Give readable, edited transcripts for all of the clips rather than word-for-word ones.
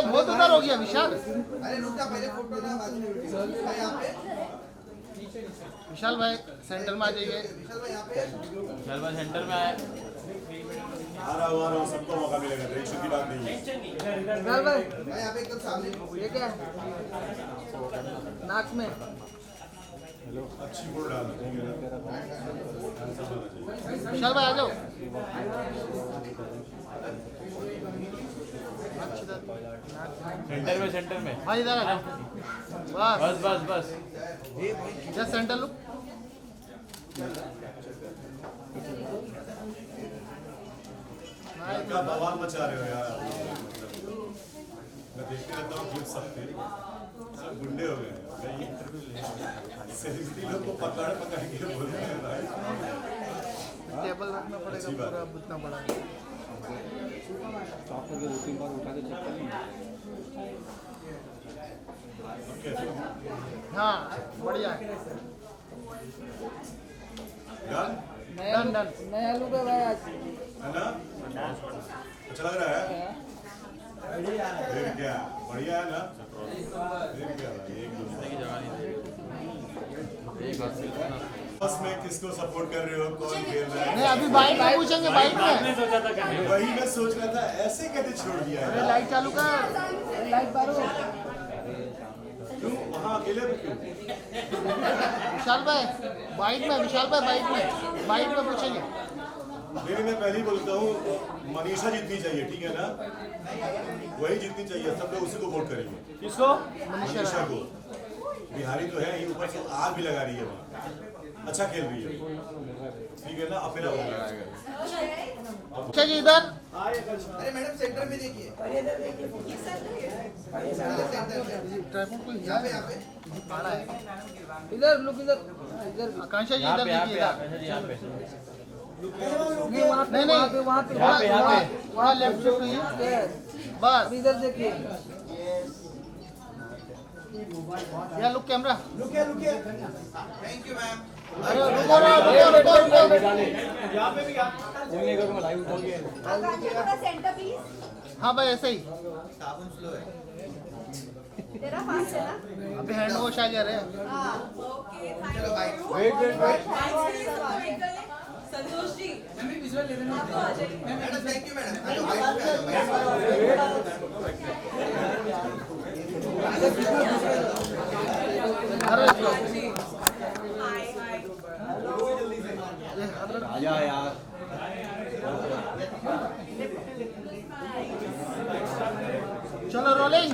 ये बहुत उधर हो गया विशाल। अरे रुक जा, पहले फोटो ना, बाद में वीडियो। भाई यहाँ पे विशाल भाई सेंटर में आ जाइए। विशाल भाई यहाँ पे। विशाल भाई सेंटर में आए। आ रहा हूँ, सबको मौका मिलेगा, टेंशन की बात नहीं है। विशाल भाई भाई यहाँ पे एकदम सामने। ये क्या है? नाक में अच्छी फोटो डाल ठीक है ना? विशाल भाई आ जाओ। सेंटर में हाँ इधर आ जाओ। बस बस बस बस। Just centre look. क्या बवाल मचा रहे हो यार। मैं देखते रहता हूँ क्लिप सबके, सब गुंडे हो गए हैं। सेलिब्रिटी लोग को पकड़ पकड़ के बोलते हैं भाई। टेबल रखना पड़ेगा पूरा उतना बड़ा। हाँ बढ़िया है। Done done. नया लुक है भाई आज। है ना? अच्छा लग रहा है? फिर क्या बढ़िया है ना? फिर क्या भाई, एक दूसरे की जगह नहीं बस में किसको सपोर्ट कर रहे हो, कौन खेल रहा है? नहीं अभी बाइक में पूछेंगे, बाइक में। वही मैं सोच रहा था, ऐसे कैसे छोड़ दिया अरे है? लाइट चालू कर। लाइट बारो। क्यों वहाँ अकेले पे क्यों? विशाल भाई बाइक में, विशाल भाई बाइक में पूछेंगे। नहीं मैं पहले ही बोलता हूँ, मनीषा जीतनी चाहिए, ठीक है ना? वही जीतनी चाहिए, सब लोग उसी को वोट करेंगे। किसको? मनीषा को। बिहारी तो है ही, ऊपर से आग भी लगा रही है वहाँ। अच्छा खेल रही है, ठीक है ना? अपना होगा। अच्छा जी इधर। अरे मैडम सेंटर में देखिए। ट्राइपॉड को यहाँ पे बड़ा है। इधर लुक इधर इधर। आकांक्षा जी यहाँ इधर पे यहाँ पे देखिए। यहाँ पे नहीं वहाँ पे नहीं वहाँ पे वहाँ पे यहाँ पे यहाँ पे वहाँ लेफ्ट शिफ्ट हुई। बस अब इधर देखिए। या look camera. Thank you ma'am. अरे रुको ना, रुको। यहाँ पे भी सेंटर प्लीज। हाँ भाई ऐसे ही। साबुन स्लो है। तेरा फास्ट है ना? अभी हैंड वॉश आ जा रहे हैं। हाँ ओके चलो bike. Santosh ji madam thank you madam. Hello bike पे अरे हाय हाय आजा यार। चलो रोलिंग।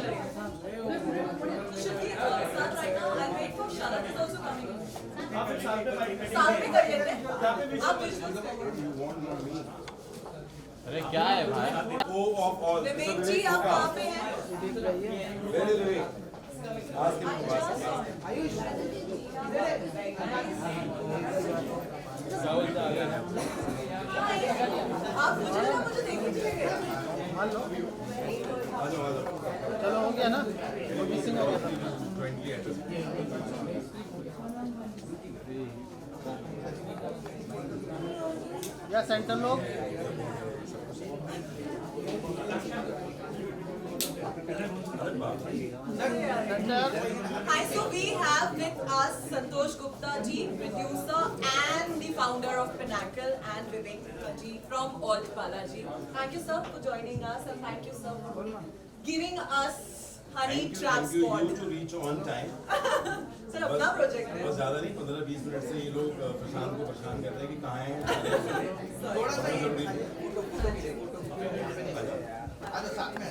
अरे क्या है भाई? ओ ऑफ ऑल विवेक जी आप कहाँ पे हैं? आप मुझे देख लीजिए। मान लो। चलो हो गया ना, वो मिसिंग हो गया था। या सेंटर लोग। Hi, so we have with us Santosh Gupta ji, producer and the founder of Pinnacle, and Vivek Gupta ji from Alt Balaji. Thank you sir for joining us, and thank you sir for giving us Honey Trap Spot. to reach on time. Sir, अपना project है। बस ज़्यादा नहीं, 15-20 minute से ये लोग प्रशांत को परेशान करते हैं कि कहाँ हैं। थोड़ा सा जरूरी आजा साथ में।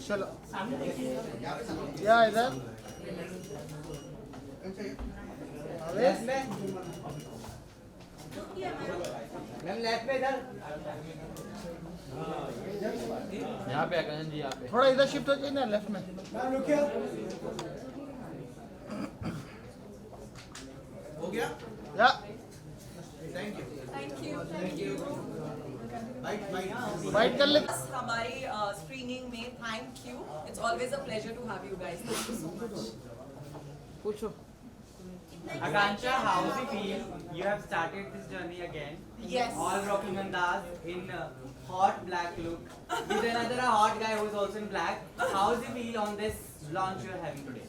चलो या इधर। यहाँ पे आकांक्षा जी यहाँ पे। थोड़ा इधर शिफ्ट हो जाइए ना लेफ्ट में। हो गया? या thank you. Thank you. Thank you. White कर ले। हमारी स्क्रीनिंग में thank you. It's always a pleasure to have you guys. Thank you so much. पूछो। Akansha, how does it feel? You have started this journey again. Yes. All rocking Andaz in hot black look with an another hot guy who's also in black. How does he feel on this launch you're having today?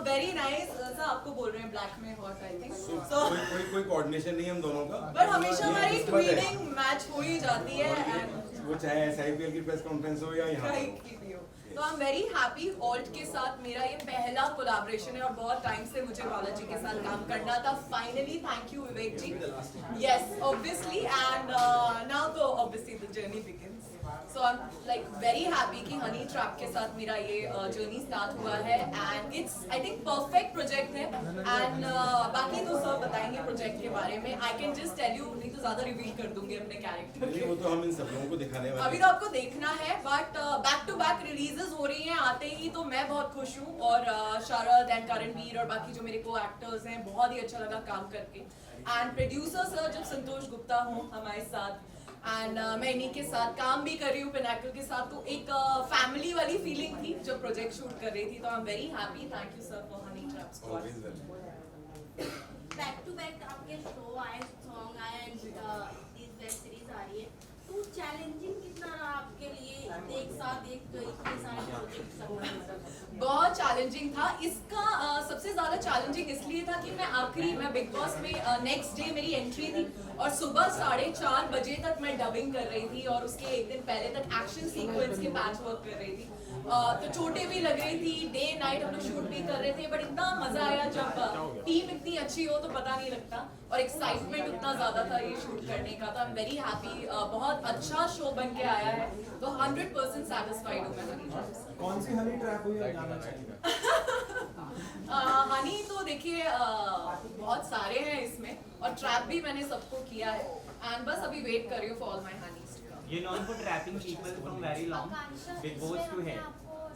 Very nice. Sir आपको बोल रहे हैं black में hot I think So, सो कोई coordination नहीं है हम दोनों का बट हमेशा ये हमारी किस्मत है। ट्वीटिंग मैच हो ही जाती है एंड वो चाहे SIPL की प्रेस कॉन्फ्रेंस हो या यहाँ हो। तो I am very happy alt के साथ मेरा ये पहला कोलैबोरेशन है और बहुत टाइम से मुझे बालाजी के साथ काम करना था finally thank you Vivek ji yes obviously and now तो obviously the journey begins so I am like very happy कि हनी ट्रैप के साथ मेरा ये जर्नी स्टार्ट हुआ है and it's I think perfect project है एंड बाकी तो सब बताएंगे प्रोजेक्ट के बारे में I can just tell you नहीं तो ज्यादा रिवील कर दूंगी अपने कैरेक्टर नहीं, वो तो हम इन सब लोगों को दिखाने वाले अभी तो आपको देखना है but back to back releases हो रही हैं आते ही तो मैं बहुत खुश हूँ और शरद एंड करणवीर और बाकी जो मेरे को एक्टर्स हैं बहुत ही अच्छा लगा काम करके एंड प्रोड्यूसर सर जब संतोष गुप्ता हूँ हमारे साथ एंड मैं इन्हीं के साथ काम भी कर रही हूँ पिनाकल के साथ तो एक फैमिली वाली फीलिंग थी जब प्रोजेक्ट शूट कर रही थी तो I am very happy thank you sir for honey trap squad Always welcome. Back to back आपके शो आए सॉन्ग आए एंड वेब सीरीज आ रही है तो चैलेंजिंग कितना रहा आपके लिए एक साथ एक इतने सारे प्रोजेक्ट करना बहुत चैलेंजिंग था इसका सबसे ज्यादा चैलेंजिंग इसलिए था कि मैं बिग बॉस में नेक्स्ट डे मेरी एंट्री थी और सुबह 4:30 बजे तक मैं डबिंग कर रही थी और उसके एक दिन पहले तक एक्शन सीक्वेंस के पैच वर्क कर रही थी तो चोटें भी लग रही थी डे नाइट हम लोग शूट भी कर रहे थे बट इतना मजा आया जब टीम इतनी अच्छी हो तो पता नहीं लगता और एक्साइटमेंट उतना ज्यादा था ये शूट करने का तो आई एम वेरी हैप्पी बहुत अच्छा शो बन के आया है तो 100% सैटिस्फाइड हूँ मैं हनी ट्रैप से कौन सी हनी ट्रैप हुई है जानना चाहिए हनी तो देखिए बहुत सारे हैं इसमें और ट्रैप भी मैंने सबको किया है एंड बस अभी वेट कर रही हूँ for all my honeys You're known for trapping people from very long. With both to head.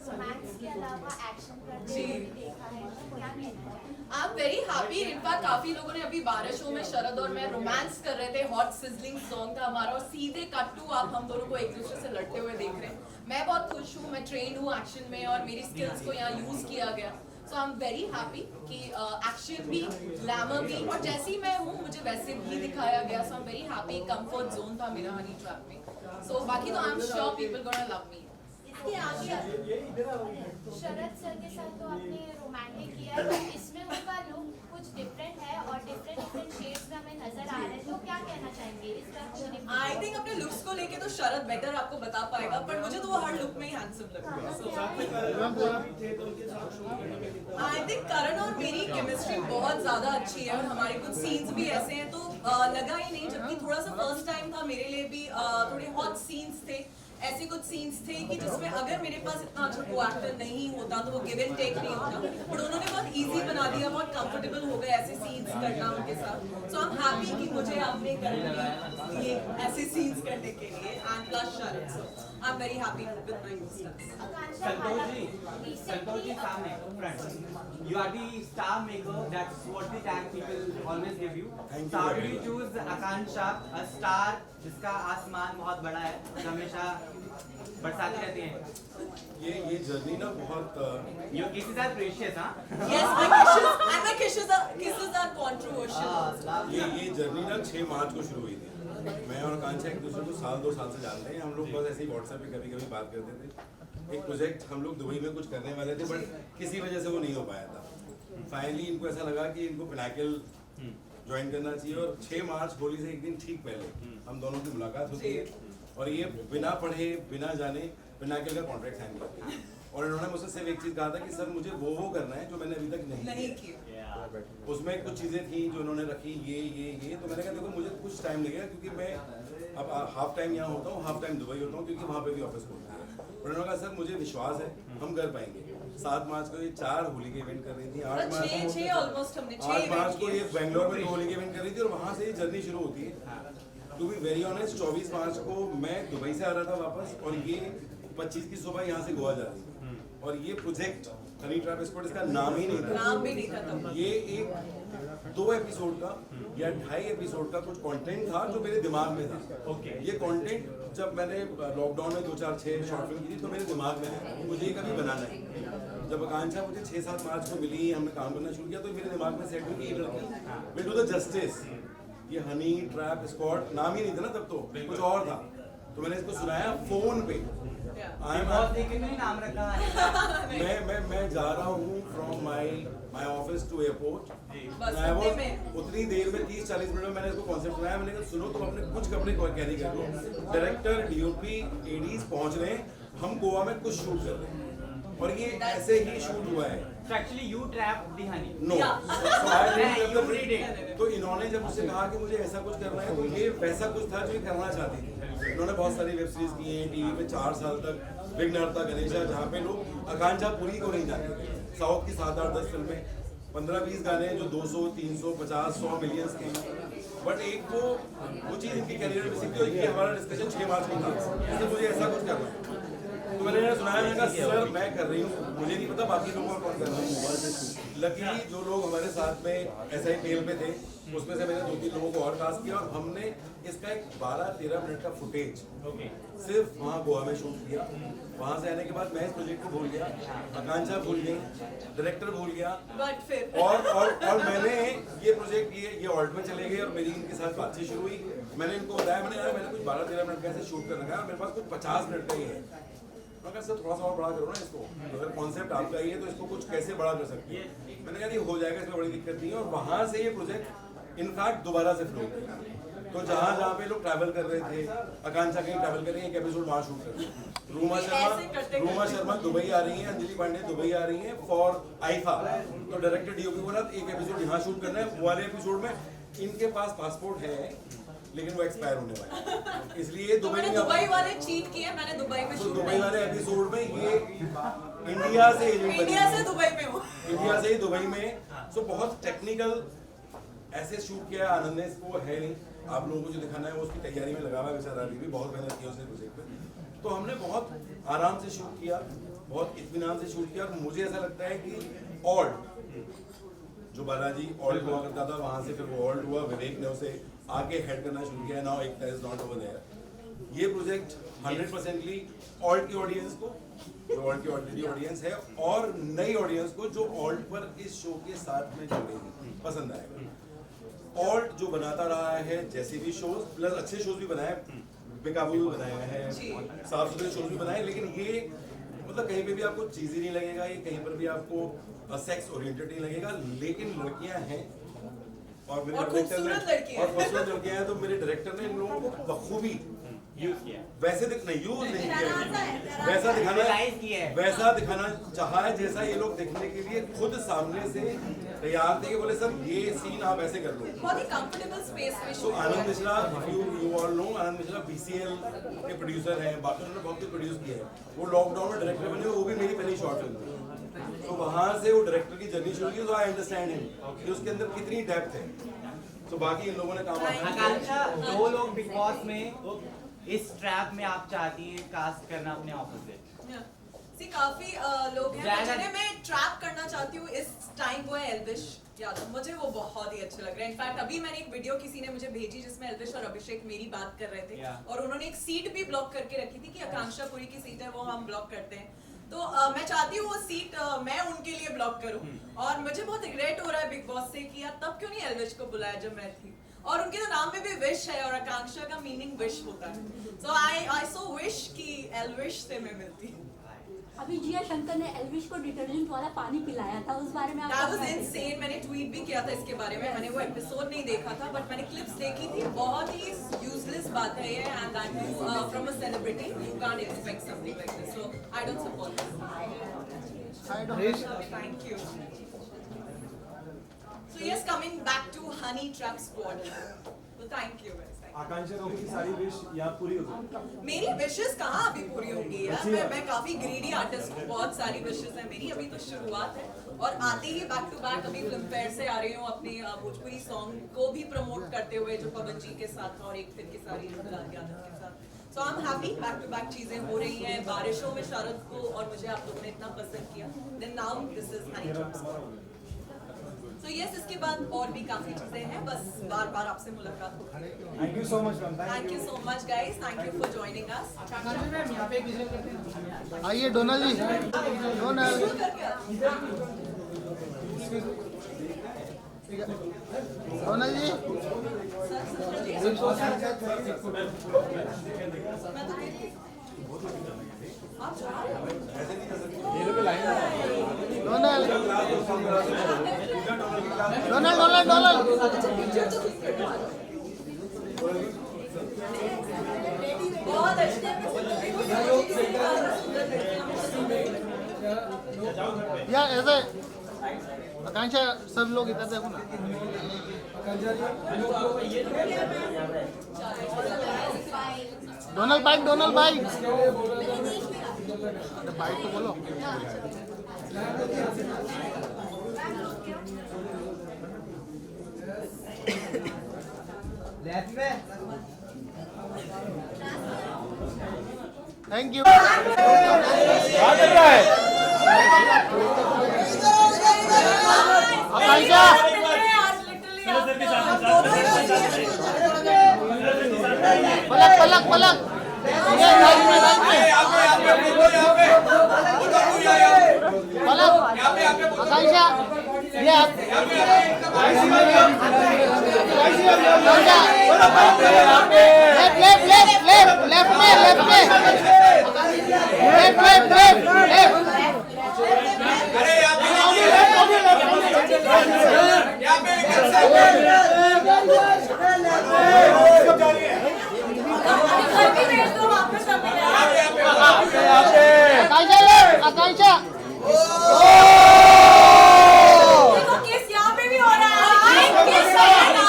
Romance के अलावा एक्शन करते जी। हुए भी देखा है तो क्या कहना है आई एम वेरी हैप्पी इनफैक्ट काफी लोगों ने अभी बारिशों में शरद और मैं रोमांस कर रहे थे हॉट सिजलिंग सॉन्ग था हमारा और सीधे कट टू आप हम दोनों को एक दूसरे से लड़ते हुए देख रहे हैं मैं बहुत खुश हूँ मैं ट्रेंड हूँ एक्शन में और मेरी स्किल्स को यहाँ यूज किया गया so I am very happy कि एक्शन भी ग्लैमर भी और जैसी मैं हूँ मुझे वैसे भी दिखाया गया so I am very happy comfort zone था मेरा हनी ट्रैप में सो बाकी तो I am sure people gonna love me इसके आगे शरद सर के साथ तो आपने रोमांटिक किया है तो इसमें उनका लुक कुछ डिफरेंट है और डिफरेंट शेड्स में हमें नजर आ रहे हैं तो क्या कहना चाहेंगे इस तरह आई थिंक अपने लुक्स को लेके तो शरद बेटर आपको बता पाएगा पर मुझे तो वो हर लुक में ही हैंडसम लगता है आई थिंक करण और मेरी केमिस्ट्री बहुत ज्यादा अच्छी है और हमारे कुछ सीन्स भी ऐसे हैं तो लगा ही नहीं जबकि थोड़ा सा फर्स्ट टाइम था मेरे लिए भी थोड़े हॉट सीन्स थे ऐसे कुछ सीन्स थे कि जिसमें अगर मेरे पास इतना अच्छा को एक्टर नहीं होता तो वो गिव एंड टेक नहीं होता पर उन्होंने बहुत इजी बना दिया बहुत कंफर्टेबल हो गए ऐसे सीन्स करना उनके साथ सो आई एम हैप्पी कि मुझे आपने कर दिया ये ऐसे सीन्स करने के लिए and plus Sharad so I am very happy with my Santosh ji, star maker, friend. You are the star maker. That's what the tag people always give you. Thank you So how very did you much. choose Akansha, a star जिसका आसमान बहुत बड़ा है, जो हमेशा बरसाती रहती है. ये जर्नी ना बहुत You kisses are precious, हाँ? Yes, my kisses are controversial. ये जर्नी ना 6 मार्च को शुरू हुई थी मैं और आकांक्षा एक दूसरे को 2 साल से जानते हैं हम लोग बस ऐसे ही व्हाट्सएप पे कभी कभी बात करते थे एक प्रोजेक्ट हम लोग दुबई में कुछ करने वाले थे बट किसी वजह से वो नहीं हो पाया था फाइनली इनको ऐसा लगा कि इनको पिनाकल ज्वाइन करना चाहिए और 6 मार्च होली से एक दिन ठीक पहले हम दोनों की मुलाकात होती है और ये बिना पढ़े बिना जाने पिनाकल का कॉन्ट्रैक्ट साइन करते हैं और इन्होंने मुझसे सिर्फ एक चीज़ कहा था कि सर मुझे वो करना है जो मैंने अभी तक नहीं किया उसमें कुछ चीज़ें थी जो उन्होंने रखी ये तो मैंने कहा देखो मुझे कुछ टाइम लगेगा क्योंकि मैं अब हाफ टाइम यहाँ होता हूँ हाफ टाइम दुबई होता हूँ क्योंकि वहाँ पे भी ऑफिस खोलता है और उन्होंने कहा सर मुझे विश्वास है हम कर पाएंगे 7 मार्च को ये 4 होली के इवेंट कर रही थी 8 मार्च को ये बेंगलोर में 2 होली के इवेंट कर रही थी और वहाँ से ये जर्नी शुरू होती है टू बी वेरी ऑनेस्ट 24 मार्च को मैं दुबई से आ रहा था वापस और ये 25 की सुबह यहाँ से गोवा जा रही थी और ये प्रोजेक्ट हनी ट्रैप स्क्वाड इसका नाम ही नहीं था ये एक 2 एपिसोड का या 2.5 एपिसोड का कुछ कंटेंट था जो मेरे दिमाग में था ये कंटेंट जब मैंने लॉकडाउन में 2-4-6 शॉर्ट फिल्म की थी तो मेरे दिमाग में है मुझे ये कभी बनाना है जब आकांक्षा मुझे 6-7 मार्च को मिली हमने काम करना शुरू किया तो मेरे दिमाग में सेट हुई कि लड़की विल डू द जस्टिस ये हनी ट्रैप स्क्वाड नाम ही नहीं था ना तब तो कुछ और था तो मैंने इसको सुनाया फोन पे। बहुत लेकिन नहीं नाम रखा है। मैं जा रहा हूँ from my office to airport. उतनी देर में 30-40 मिनट में मैंने इसको कॉन्सेप्ट सुनाया। मैंने कहा सुनो तुम अपने कुछ कपड़े कैरी कर लो, डायरेक्टर डीओपी एडीज पहुंच रहे हैं, हम गोवा में कुछ शूट कर रहे हैं और ये ऐसे ही शूट हुआ है। So actually you trapped the honey. No You read it. तो इन्होंने जब मुझसे कहा कि मुझे ऐसा कुछ करना है तो ये वैसा कुछ था जो ये करना चाहती थी। इन्होंने बहुत सारी वेब सीरीज की हैं टीवी पे 4 साल तक, विघ्नहर्ता गणेशा, जहाँ पे लोग आकांक्षा पुरी को नहीं जानते थे। साउथ की 7-8-10 फिल्में, 15-20 गाने जो 200, 300, 50, 100 मिलियंस के, बट एक वो चीज़ इनकी कैरियर में सीखी और ये हमारा डिस्कशन 6 मार्च को था, इसलिए मुझे ऐसा कुछ करना है। तो मैंने सुनाया, मैंने कहा सर मैं कर रही हूँ, मुझे नहीं पता बाकी लोगों को कौन कर रहा है। लकीली जो लोग हमारे साथ में ऐसा ही पेल पे थे उसमें से मैंने 2-3 लोगों को और कास्ट किया और हमने इसका एक 12-13 मिनट का फुटेज सिर्फ वहाँ गोवा में शूट किया। वहाँ से आने के बाद मैं इस प्रोजेक्ट को भूल गया, आकांक्षा भूल गई, डायरेक्टर भूल गया, बट फिर और मैंने ये प्रोजेक्ट ये ऑल्ट में चले गए और मेरी इनके साथ बातचीत शुरू हुई। मैंने इनको बताया, मैंने कुछ 12-13 मिनट का ऐसे शूट कर रखा है, मेरे पास कुछ 50 मिनट का ही है। मैं सर थोड़ा सा और बड़ा करो ना इसको, अगर कॉन्सेप्ट आपका ही है तो इसको कुछ कैसे बड़ा कर सकते हैं। मैंने कहा ये हो जाएगा, इसमें बड़ी दिक्कत नहीं है। और वहाँ से ये प्रोजेक्ट इनफैक्ट दोबारा से फ्लो किया। तो जहाँ पे लोग ट्रैवल कर रहे थे, आकांक्षा कहीं ट्रैवल कर रही है, एक एपिसोड वहाँ शूट कर रहे हैं। रूमा शर्मा दुबई आ रही है, अंजलि पांडे दुबई आ रही है फॉर आईफा। तो डायरेक्टर डीओपी बोला एक एपिसोड यहाँ शूट करना है। वो वाले एपिसोड में इनके पास पासपोर्ट है लेकिन वो एक्सपायर होने वाला है, इसलिए तो मैंने दुबई वाले चीट किए, मैंने दुबई में शूट दुबई वाले एपिसोड में ये इंडिया से दुबई में हूँ, इंडिया से ही दुबई में। सो बहुत टेक्निकल ऐसे शूट किया है आनंद ने, इसको है नहीं, आप लोगों को जो दिखाना है वो उसकी तैयारी में लगा हुआ है बेचारा, अभी भी बहुत मेहनत की उसने प्रोजेक्ट पे। तो हमने बहुत आराम से शूट किया, बहुत इत्मीनान से शूट किया। और मुझे ऐसा लगता है कि ऑल्ट जो बालाजी ऑल्ट हुआ करता था वहाँ से फिर वो ऑल्ट हुआ, विवेक ने उसे आगे हेड करना शुरू किया, now Ekta is not over there. ये प्रोजेक्ट 100%ली ऑल्ट की ऑडियंस को, जो ऑल्ट की ऑलरेडी ऑडियंस है, और नई ऑडियंस को जो ऑल्ट पर इस शो के साथ में जुड़ेगी, पसंद आएगा। ऑल्ट जो बनाता रहा है जैसे भी शोज, प्लस अच्छे शोज भी बनाए, बेकाबू भी बनाया है, साफ सुथरे शोज भी बनाए, लेकिन ये मतलब कहीं पे भी आपको चीज़ी नहीं लगेगा, ये कहीं पर भी आपको सेक्स ओरिएंटेड नहीं लगेगा। लेकिन लड़कियां हैं और मेरे डायरेक्टर ने, और खूबसूरत लड़कियां हैं, तो मेरे डायरेक्टर ने इन लोगों को बखूबी वैसे यूज नहीं किया, वैसा दिखाना चाहा है जैसा ये लोग देखने के लिए खुद सामने से तैयार थे कि बोले सर ये सीन आप ऐसे कर लो। बहुत ही कंफर्टेबल स्पेस में तो Anand Mishra, you all know, Anand Mishra BCL के प्रोड्यूसर हैं, बाकी उन्होंने बहुत कुछ प्रोड्यूस किया है। वो लॉकडाउन में डायरेक्टर बने, वो भी मेरी पहली शॉर्ट फिल्म थी। तो वहाँ से वो डायरेक्टर की जर्नी शुरू की, तो आई अंडरस्टैंड हिम कि उसके अंदर कितनी डेप्थ है। तो बाकी इन लोगों ने काम आकांक्षा, 2 लोग बिग बॉस में, इस ट्रैप में आप चाहती हैं कास्ट करना अपने ऑपोजिट? काफी लोग हैं जिन्हें मैं ट्रैप करना चाहती हूँ इस टाइम, वो है एल्विश यादव। मुझे वो बहुत ही अच्छे लग रहे हैं। इनफैक्ट अभी मैंने एक वीडियो किसी ने मुझे भेजी जिसमें एल्विश और अभिषेक मेरी बात कर रहे थे, और उन्होंने एक सीट भी ब्लॉक करके रखी थी कि आकांक्षा पुरी की सीट है वो हम ब्लॉक करते हैं। तो मैं चाहती हूँ वो सीट मैं उनके लिए ब्लॉक करूँ, और मुझे बहुत रिग्रेट हो रहा है बिग बॉस से कि यार तब क्यों नहीं एल्विश को बुलाया जब मैं थी। और उनके तो नाम में भी विश है, और आकांक्षा का मीनिंग विश होता है। सो आई सो विश कि एल्विश से मैं मिलती। अभी जिया शंकर ने एल्विश को डिटर्जेंट वाला पानी पिलाया था, उस बारे में आप That was insane। मैंने ट्वीट भी किया था इसके बारे में, मैंने वो एपिसोड नहीं देखा था बट मैंने क्लिप्स देखी थी। बहुत ही यूजलेस बात है ये, and that is from a celebrity, you can't expect something like this, so I don't support this. Thank you. So yes, coming back to Honey Trap Squad. So thank you guys. आकांक्षा रोगी की सारी wish यहाँ पूरी होती? मेरी wishes कहाँ अभी पूरी होंगी यार, मैं काफी ग्रीडी आर्टिस्ट हूँ, बहुत सारी विशेस है मेरी, अभी तो शुरुआत है। और आते ही बैक टू बैक अभी फिल्म फेयर से आ रही हूँ, अपनी भोजपुरी सॉन्ग को भी प्रमोट करते हुए जो पवन जी के साथ और एक फिर के सारी यादव के साथ। So I am happy, back to back चीजें हो रही हैं। बारिशों में शारद को और मुझे आप लोगों ने इतना पसंद किया, then now this is honey trap squad. So yes, इसके बाद और भी काफी चीजें हैं, बस बार-बार आपसे मुलाकात होगी। Thank you so much, ma'am. Thank you so much, guys. Thank you for joining us. आइए डोनाल्ड जी, डोनाल्ड सोनल जी डोनल डोनल डोनल डोनल बहुत अच्छे या ऐसे आकांक्षा सब लोग इधर देखो ना डोनल बाइक बाइक तो बोलो थैंक यू क्या कर रहा है? आकांक्षा पलक पलक पलक ये राइट में पलक आकांक्षा ये आप लेफ्ट में आकांक्षा किस यहाँ पे भी हो रहा है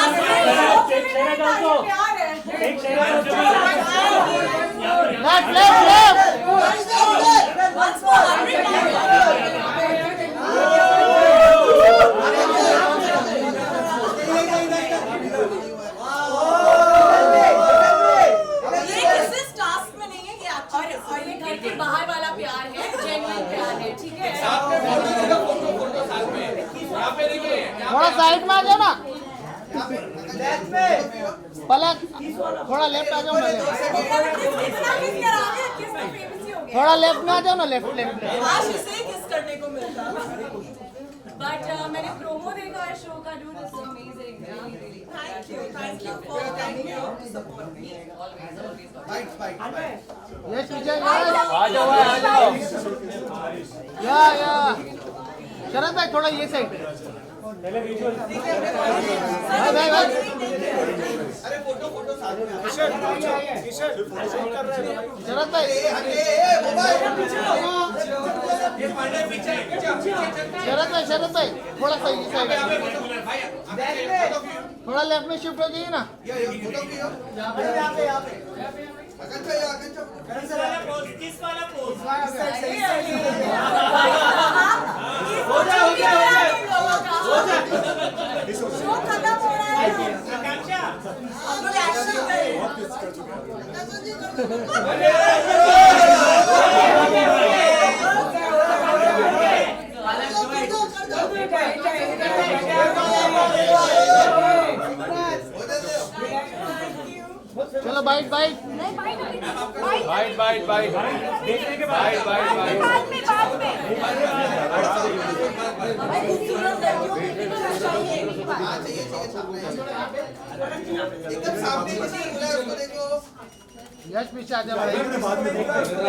किस बाहर वाला प्यार है, जेन्युइन प्यार है, ठीक है? थोड़ा साइड में आ जाओ ना पलक थोड़ा लेफ्ट आ जाओ ना थोड़ा लेफ्ट में आ जाओ ना लेफ्ट आज इसे किस करने को मिलता बट मैंने प्रोमो देखा है शो का do this amazing thank you for support me always yes Vijay आ जाओ या शरद भाई थोड़ा ये साइड भाई शरद भाई शरद भाई थोड़ा सा ये साइड थोड़ा लेफ्ट में शिफ्ट हो जाइए ना चलो बाइट बाइट एकदम सामने किसी उसको देखो यश पीछे आ जाओ भाई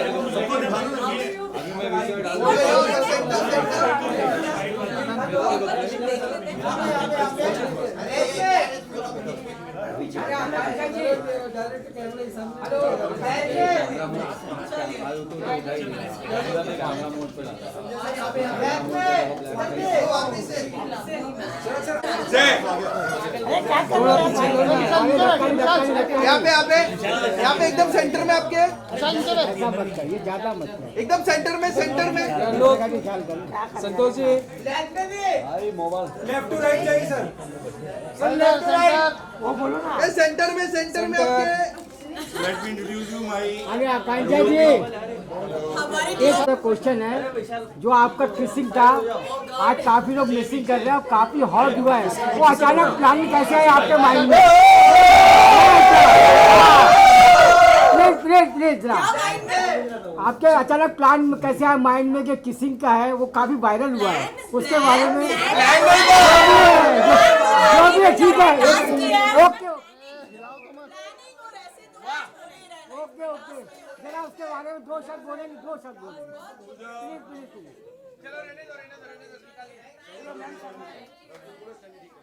यहाँ पे एकदम सेंटर में आपके एकदम सेंटर में Santosh ji left to right जाइए सर वो बोलो ना सेंटर में आपके Let me introduce you my आगे आकांक्षा जी एक क्वेश्चन है जो आपका किसिंग था आज काफी लोग मिसिंग कर रहे हैं और काफी हॉट हुआ है वो अचानक प्लानिंग कैसे है आपके माइंड में प्लीज जरा आपके अचानक प्लान कैसे आया माइंड में कि किसिंग का है, वो काफी वायरल हुआ है, उसके बारे में जो भी है ठीक है। ओके ओके ओके जरा उसके बारे में 2 शब्द बोलेंगे, 2 शब्द बोलेंगे प्लीज प्लीज। चलो रहने दो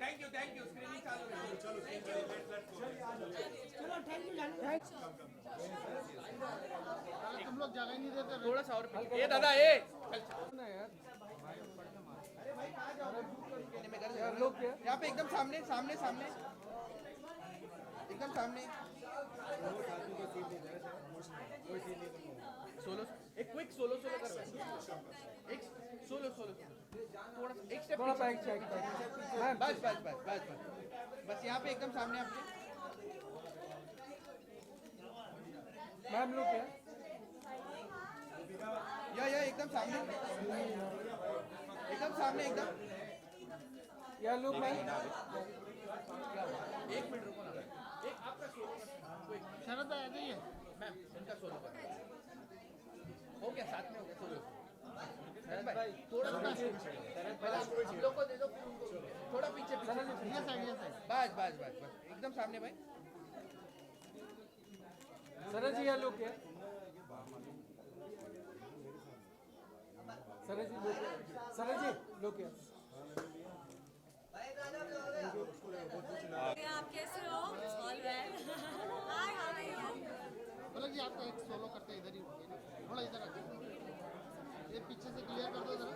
थैंक यू स्क्रीनिंग चालू है। चलो थैंक यू। तुम लोग जगह नहीं देते। थोड़ा सा और ये दादा ये यहाँ पे एकदम सामने एकदम सामने सोलो एक क्विक सोलो कर रहा है, एक सोलो थोड़ा सा एक स्टेप बस यहाँ पे एकदम सामने आपके मैम लोग क्या या एकदम सामने एकदम या लोग मैम एक मिनट रुको ना, एक आपका सोलो शरद भाई आ जाइए। मैम इनका सोलो हो गया, साथ में हो गया सोलो। भाई थोड़ा हम लोग को दे दो, थोड़ा पीछे ये साइड बस एकदम सामने भाई। सरज जी लोग क्या सरज जी लोग क्या आप कैसे हो? All well. Hi, how are you? बोला जी आपका एक सोलो करते इधर ही थोड़ा इधर आ जाओ, ये पीछे से क्लियर कर दो जरा।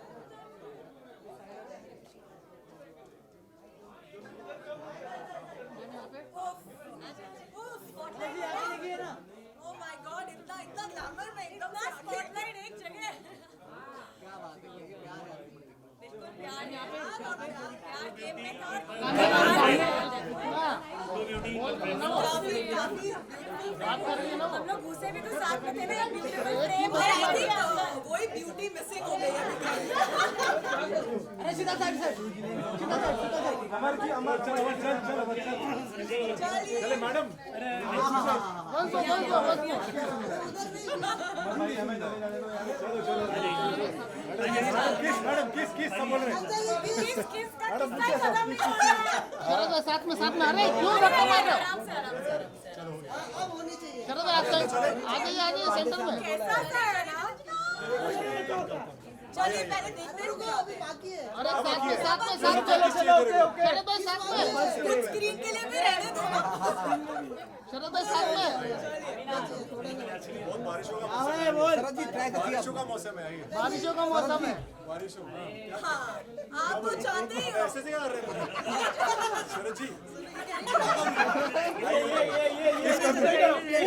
Oh my God, इतना ग्लैमर में एकदम स्पॉटलाइट एक जगह। क्या बात है, ये प्यार है। बिल्कुल प्यार है, प्यार गेम में काफी हम लोग घुसे भी तो साथ में थे ना, वही ब्यूटी मिसिंग हो गई है। अरे सीधा साइड चलिए मैडम किस सब बोल रहे हैं। शरद भाई साथ में अरे क्यों धक्का मार रहे हो? शरद भाई आप आ जाइए सेंटर में। चलिए पहले देखते रुको, अभी बाकी है। अरे साथ में शरद भाई साथ में स्क्रीन के लिए भी रहने दो। शरद भाई साथ में। बहुत बारिशों का मौसम है। बारिशों का मौसम है। हाँ, आप तो जानते ही हो। ऐसे से कर रहे हैं शरद जी। ये